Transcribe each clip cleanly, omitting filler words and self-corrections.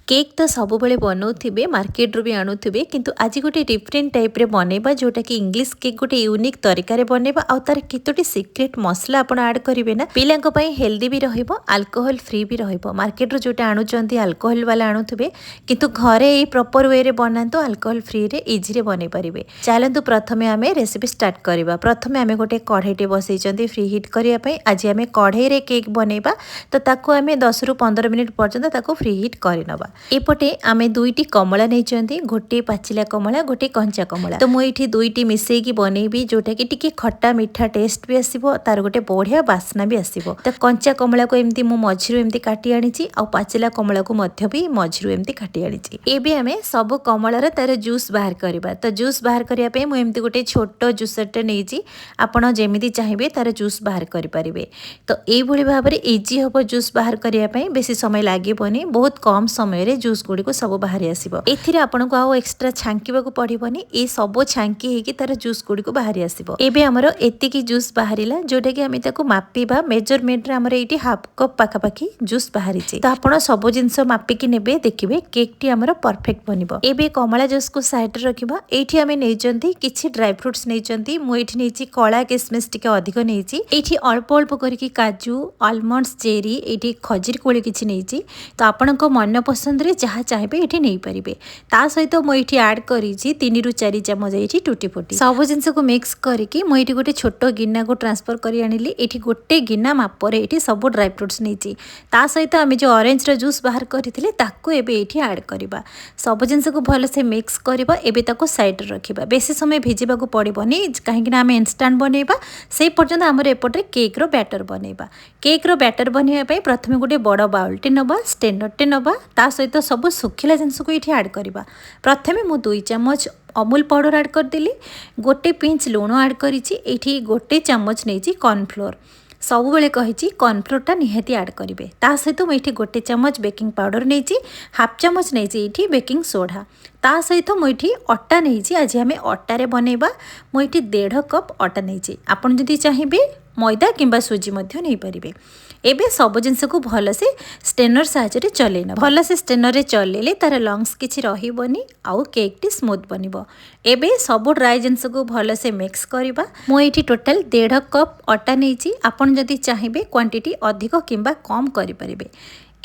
Cake तो सब बनाऊे market रू भी आणुवे किंतु आज गोटे डिफरेंट टाइप रे बनैबा जोटा कि इंग्लिश केक गोटे यूनिक तरीका बनैबा आ तार केतोटी सीक्रेट मसला आपण ऐड करेंगे ना पिलांको पई हेल्दी भी रहिबो अल्कोहल फ्री भी रहिबो। मार्केट रू जोटा आणुचंती अल्कोहल वाला आणुवे किंतु घरे ए प्रॉपर वे रे बनातो अल्कोहल फ्री रे इजी रे बनै परिबे। चलंतु प्रथमे आमे रेसिपी स्टार्ट करबा। प्रथमे आमे गोटे कढ़ाईटे बसैचंती फ्री हिट करिया पई। आज आमे कढ़ाई रे केक बनैबा तो ताको आमे 10 रु 15 मिनिट पर्यंत ताको फ्री हिट करनबा। एपटे आमे दुईटी कमला नहीं गोटे पाचिला कमला गोटे कंचा कमला तो मुझे दुईटी मिसेकी बनैबी जोटा कि टिके खट्टा मीठा टेस्ट भी आसीबो तार गोटे बढ़िया बास्ना भी आसीबो। तो कंचा कमला को एमती मु मझिरु एमती काटी आनिची आ पाचिला कमला को मध्य भी मझिरु एमती काटी आनिची। एबे आमे सब कमलार तार जूस बाहर करबा। तो जूस बाहर करिया पे मु एमती गोटे छोट जूसरटे नैची आपण जेमिति चाहिबे तार जूस बाहर करि परिबे। तो एई भली भाबरे इजी हबो जूस बाहर करिया पे बेसी समय लागिबोनी बहुत कम समय रे जूस गुड़ी को सब बाहर आसीबो। एथिरे आपनको आउ एक्स्ट्रा छांकीबा को पड़िबोनी ए सब छांकी हेकी तार जूस गुड़ी को बाहर आसीबो। एबे हमरो एतिकी जूस बाहरिला जोटा कि हमें ताको मापीबा मेजरमेंट रे हमरो एठी हाफ कप पाखा पाखी जूस बाहरिची। तो आपण सब जिंस मापिकी नेबे देखिबे केक टी हमरो परफेक्ट बनिबो। एबे कमला जूस को साइड रे रखिबा। एठी हमें नैचंती किछि ड्राई फ्रूट्स नैचंती मु एठी नैची कळा किसमिस टिके अधिक नैची। एठी अल्प अल्प करके काजू आलमंड्स चेरी एठी खजूर कोली किछि नैची। तो आपनको मन पसंद रे जहाँ चाहिए ये नहीं पारे। ता सहित मुझे आड करी 3 रु 4 चामच ये टूटी फुटी सब जिनस को मिक्स करके मुझे गोटे छोट गिना को ट्रांसफर कर आनिली। ये गोटे गिना मापर ये सब ड्राई फ्रूट्स नहीं ता सहित आम जो ऑरेंज जूस बाहर करते ताकू एबे आड करवा। सब जिनस को भल से मिक्स करवा। एबे ताको साइड रखा बेसी समय भिजवा को पड़ोनी कहीं आम इंस्टांट बनैबा से पर्यंत आमर एपटे केक रो बैटर बनैबा। केक रो बैटर बनैबा प्रथमे गोटे बड़ बाउलटे नबा स्टेनरटे नबा ता सहित सब सुखिला जिनस को ये आड करवा। प्रथमे मु 2 चामच अमूल पाउडर आड करदेली गोटे पिंच लुण आड करी गोटे चामच नहीं कॉर्नफ्लोर सब बेले कही कॉर्नफ्लोरटा निहाती आड करेंगे। ता सहित मुझे गोटे चामच बेकिंग पाउडर नहीं हाफ चामच नहीं बेकिंग सोडा ता सहित मुझे अटा नहीं आज आम अटारे बनैबा। मुझे 1.5 कप अटा नहीं आपन जदि चाहिए मैदा किंबा सुजी मध्य नहीं पारे। एबे सब जिनस को भल से स्टेनर साहाय्य चलेना भल से स्टेनर चलेले तार लंग्स किछि रहिबोनी आउ केक टी स्मूथ बनिबो। एबे सब ड्राई जिनस को भल से मिक्स करबा। मु एठी टोटल 1.5 कप अटा नैची आपन जदि चाहिए क्वांटिटी अधिक किंबा कम करि परिबे।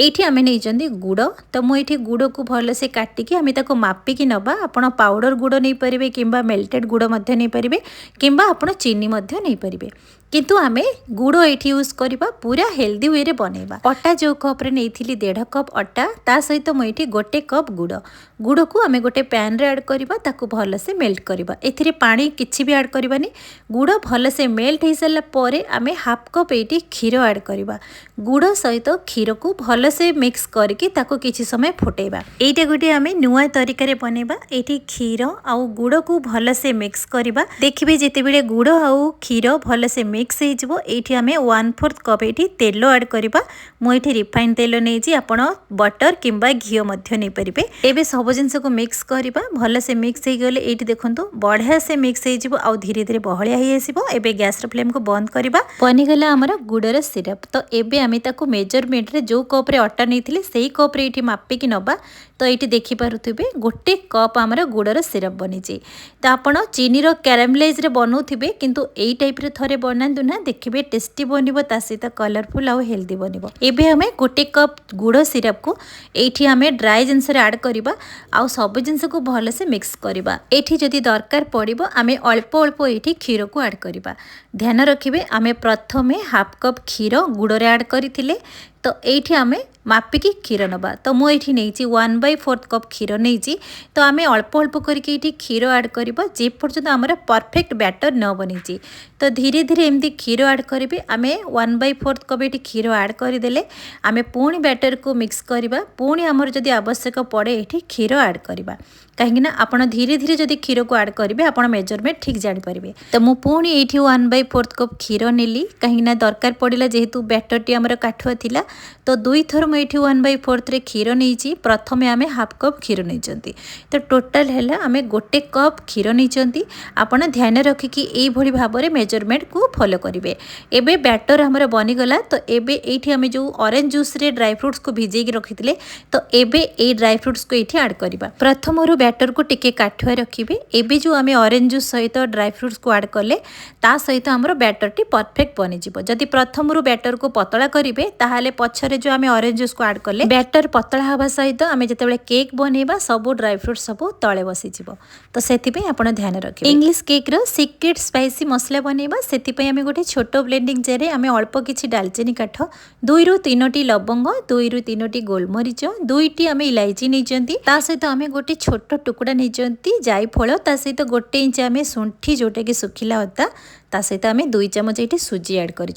एठी आमे नहीं गुड़ तो मुझे गुड़ को भल से काटिकी आमे ताको मापिकी नबा। आपण पाउडर गुड़ नहीं पारे किंबा मेल्टेड गुड़ मध्य नहीं पारे किंबा आपण चीनी मध्य नहीं पारे किंतु आमे गुड़ एठी यूज करबा पूरा हेल्दी वे रे बनैबा। अटा जो कप रे नैथिली 1.5 कप अटा ता सहित मुझे गोटे कप गुड़ को आमे गोटे पैन रे ऐड करबा ताको भल से मेल्ट करबा। एथिरे पानी किछि भी ऐड करबानी गुड़ भल से मेल्ट हो सारा परे आमे हाफ कप एठी क्षीर ऐड करबा। गुड़ सहित क्षीर को भल से मिक्स करके ताको किछि समय फुटेबा। एटा गोटे आमे नुआ तरीका रे बनैबा। एठी क्षीर आउ गुड़ को भल से मिक्स करबा। देखिबे जेते बेले गुड़ आउ क्षीर भल से मिक्स हो ये आम 1/4 कप ये तेल ऐड करवा। मुझे रिफाइन तेल नहीं आपण बटर किंबा घी मध्य नहीं पारे। एबे सब जिनस को मिक्स करवा भल से मिक्स हो गले ये देखो बढ़िया से मिक्स हो धीरे धीरे बहलिया ही आसो। एबे गैस फ्लेम को बंद करवा बनीगला आमर गुड़र सिरप। तो एबे आम ताको मेजरमेंट रे जो कप रे अटा नहीं से कप रे ये मापिकी नबा। तो ये देखिपे गोटे कप आमर गुड़र सिरप बनी। तो आपण चीनी रो कैरामेलाइज रे बनाउथिबे किंतु एई टाइप रे थरे बनांतु ना देखिबे टेस्टी बनिबो ता सहित कलरफुल आउ हेल्दी बनिबो। एबे हमें गोटे कप गुड़ सिरप को एठी हमें ड्राई जिनस रे ऐड करबा आउ सब जिनस को भल से मिक्स करबा। एठी जदि दरकार पड़िबो आमे अल्प अल्प एठी क्षीर को ऐड करबा। ध्यान रखिबे आमे प्रथमे हाफ कप क्षीर गुड़ रे ऐड करिथिले तो एठी आमे मापिकी क्षीर नबा। तो मुझे नहीं 1/4 कप क्षीर नहीं तो आम अल्प अल्प करके क्षीर ऐड करबा जे पर्यंत आमर परफेक्ट बैटर न बनी। तो धीरे धीरे एमती क्षीर ऐड करेंगे आम 1/4 कप ये क्षीर ऐड करदेले आम पुणी बैटर को मिक्स करवा। पुणी आमर जदि आवश्यक पड़े ये क्षीर ऐड करवा कहीं आप धीरे धीरे जदि क्षीर को ऐड करेंगे आप मेजरमेंट ठीक जानीपारे। तो मु पुणी ये 1/4 कप क्षीर नेली कहीं दरकार पड़ा जेहेतु बैटर टी आमर काठुआ थिला तो 2 थर मुझे 1/4 रे क्षीर नहीं प्रथमे आम हाफ कप क्षीर नहीं तो टोटाल है आम 1 कप क्षीर नहीं आपड़ ध्यान रखिकी यही भाव में मेजरमेंट को फॉलो करेंगे। एबे बैटर हमर बनीगला तो एबे एठी आम जो ऑरेंज जूस रे ड्राई फ्रूट्स को भिजे रखी तो एबे ए ड्राई फ्रूट्स को ये ऐड करवा। प्रथम बैटर को टिके काठुआ रखिए। एबे जो आम ऑरेंज जूस सहित ड्राई फ्रूट्स को ऐड कले ता सहित आमर बैटर टी परफेक्ट बनीजिव। जदि प्रथम बैटर को पतला करेंगे ताहले पछरे जो आम ऑरेंज जूस को ऐड कले बैटर पतला हवा सहित आम जिते केक बनइबा सब ड्राई फ्रूट्स सब तले बसीजिव। तो से ध्यान रखिए। इंग्लिश केक रो सीक्रेट स्पाइसी मसला बनइबा से आम गोटे छोट ब्लेंडिंग जार आम अल्प किछि दालचीनी काठ 2 ରୁ 3ଟି लवंग 2 ରୁ 3ଟି गोलमरीच 2टी आम इलायची नहीं सहित आम गोटे छोट टुकड़ा नहीं जायफल ता सहित 1 इंच आम शुंठी जोटा कि सुखिला अदा ता सहित आम 2 चमच ये सुजी ऐड कर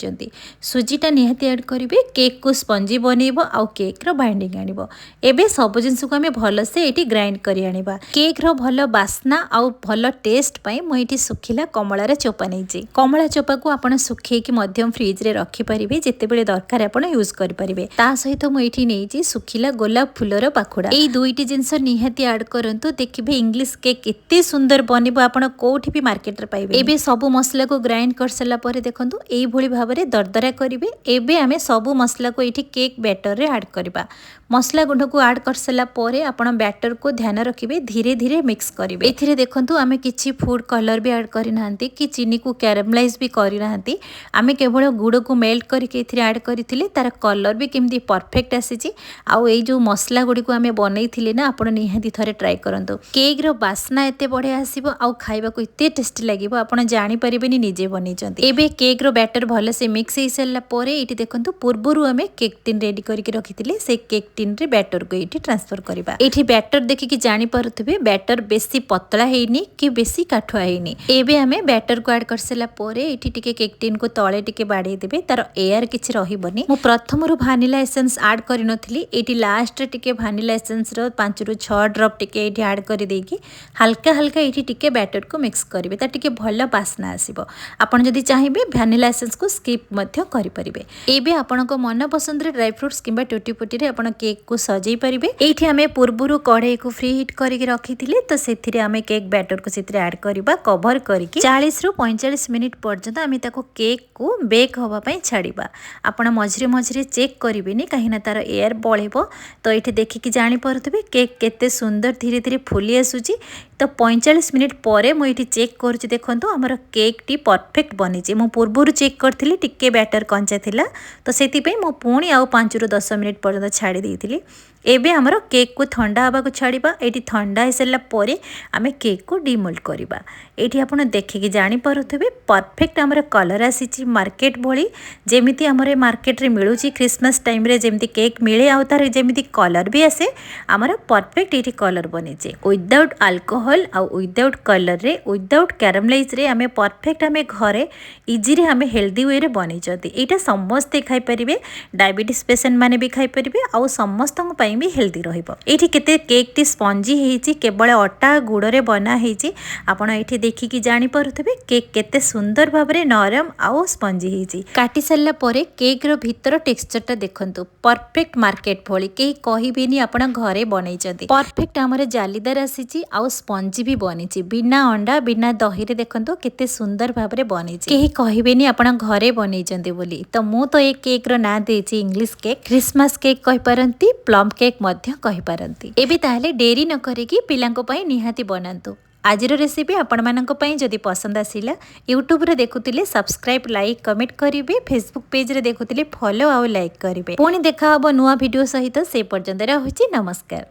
सुजीटा निहाती ऐड करेंगे। केक को स्पंजी बनइब आउ केक रो बाइंडिंग आनिब। एबे सब जिनस को आम भलसे ये ग्राइंड करी आनिबा। केक रो भल बास्ना आउ भल टेस्ट पाई मुझे सुखिला कमलार चोपा नहीं कमला चोपा को आपड़ सुखेकी मध्यम फ्रिज रे रखिपारे जितेबले दरकार आपड़ यूज करेंगे। ता सहित मुझे नहीं सुखिला गोलाप फुलर पाखुड़ा यही 2टी जिनस निहाती ऐड करंतु देखिए इंग्लिश केक केते सुंदर बनिबो आपड़ कोठी भी मार्केट रे पाइबे। एबे सब मसला को ग्राइंड कर सारा पर देखो यही भाव में दरदरा करेंगे। एबे आमे सब मसला को ये केक बैटर रे ऐड करवा। मसला गुंड को ऐड कर सारा पर आपण बैटर को ध्यान रखिए धीरे धीरे मिक्स करेंगे। एथिरे देखंतु आमे किछि फूड कलर भी ऐड करिनांती कि चीनी को कैरामलाइज भी करिनांती। आमे केवल गुड़ को मेल्ट करके एथिरे ऐड करथिले तार कलर भी केमती परफेक्ट आसीची। आउ ए जो मसला गुडी को आमे बनैथिले ना आपण निहाती थरे ट्राई करंतु। केक रो बास्ना एते बढ़िया आसीबो आउ खाइबा को एते टेस्टी लागिबो आपण जानि परिबेनी निजे बनीचंती। एबे केक रो बैटर भले से मिक्स हो सारा पर ये देखो पूर्वर आम केक टिन रेडी करके रखी से केक टिन रे बैटर को ये ट्रांसफर करवा। ये बैटर देखिकी जानीपे बैटर बेसी पतला हैनी कि बेसी काठुआ हैनी। एबे आम बैटर को ऐड कर सारा पर ये केक टिन को तले टिके बाड़े देबे तार एयर किछि रहिबनी। मु प्रथम vanilla essence add करिनथली eighty last टिके भानिला एसेंस रो 5 ରୁ 6 ड्रॉप टिके एटी ऐड कर देकी हल्का हल्का ये टिके बैटर को मिक्स करेंगे ता टिके भल बास्ना आसीबो। आपण जदि चाहिए भानिला एसेंस को स्किप करेंगे। एबे आपण को मन पसंद रे ड्राई फ्रूट्स किंबा टूटी फुटी रे आपण केक को सजाई पारिबे। एठी हमें पूर्वरु कढ़ाई को फ्री हिट करके रखी तो सेथिरे हमें केक बैटर को सेथिरे ऐड करबा कवर करके 40 ରୁ 45 मिनिट पर्यंत आम ताको केक को बेक होबा पई छाड़ीबा। आपण मझिरे मझिरे चेक करेंगे कहीं तार एयर बळेबो। तो ये देखिकी जानी पारुथिबे केक केते सुंदर धीरे धीरे फुली आसुची। तो 45 मिनिट पर मुझे चेक करुच्ची देखो आमर केक टी परफेक्ट बनी। मु पूर्व चेक करी टिके बैटर कंचा थिला तो से पुणी आउ 5 ରୁ 10 मिनिट पर्यंत छाड़ी देइथिली। एबे हमर केक को ठंडा हवा को छाड़ीबा। एटी ठंडा हो सारा पर आम केक को डिमोल्ड करवा। ये आप देखिकी जानीपे परफेक्ट आमर कलर आसी मार्केट भली जमीती आमर मार्केट रे मिलूची क्रिसमस टाइम रे जमीती केक मिले आउ तार जमीती कलर भी आसे आमर परफेक्ट ये कलर बनी विदाउट अल्कोहल आउ विदाउट कलर रे विदाउट कैरामलाइज रे आम परफेक्ट आम घरे इजी रे आम हेल्दी वे रे बनी। यहाँ समस्ते खाई पारे डायबिटीज पेशेंट माने भी खाई पारे आउ समस्त भी हेल्दी रहिबो। एठी केते केक टी स्पंजी हेची केवल अटा गुड़ रे बना हेची। आपण एठी देखिकी जानी पारुथिबे केक केते सुंदर भाबरे नरम आउ स्पंजी हेची। काटी सारला परे केक रो भीतर टेक्सचरटा देखंतु परफेक्ट मार्केट भली केही कहिबेनी आपण घरे बनैचंती। परफेक्ट हमरे जालीदार आसीची आउ स्पंजी भी बनीची बिना अंडा बिना दही रे देखंतु केते सुंदर भाबरे बनीची। केही कहिबेनी आपण घरे बनैचंती बोली। तो मु तो ए केक रो ना देची इंग्लिश केक क्रिसमस केक कहि पारंती प्लम केक मध्य कहि पारंती। एबे ताहले देरी न करिकी पिलांको पई निहाती बनांतु। आज रेसिपी आपण मानक पई जदि पसंद आसिला यूट्यूब रे देखुतिले सब्सक्राइब लाइक कमेंट करिवे फेसबुक पेज रे देखुतिले फॉलो आउ लाइक करिवे। पुणी देखा हबो नुवा वीडियो सहित से पर्यंत रहुची नमस्कार।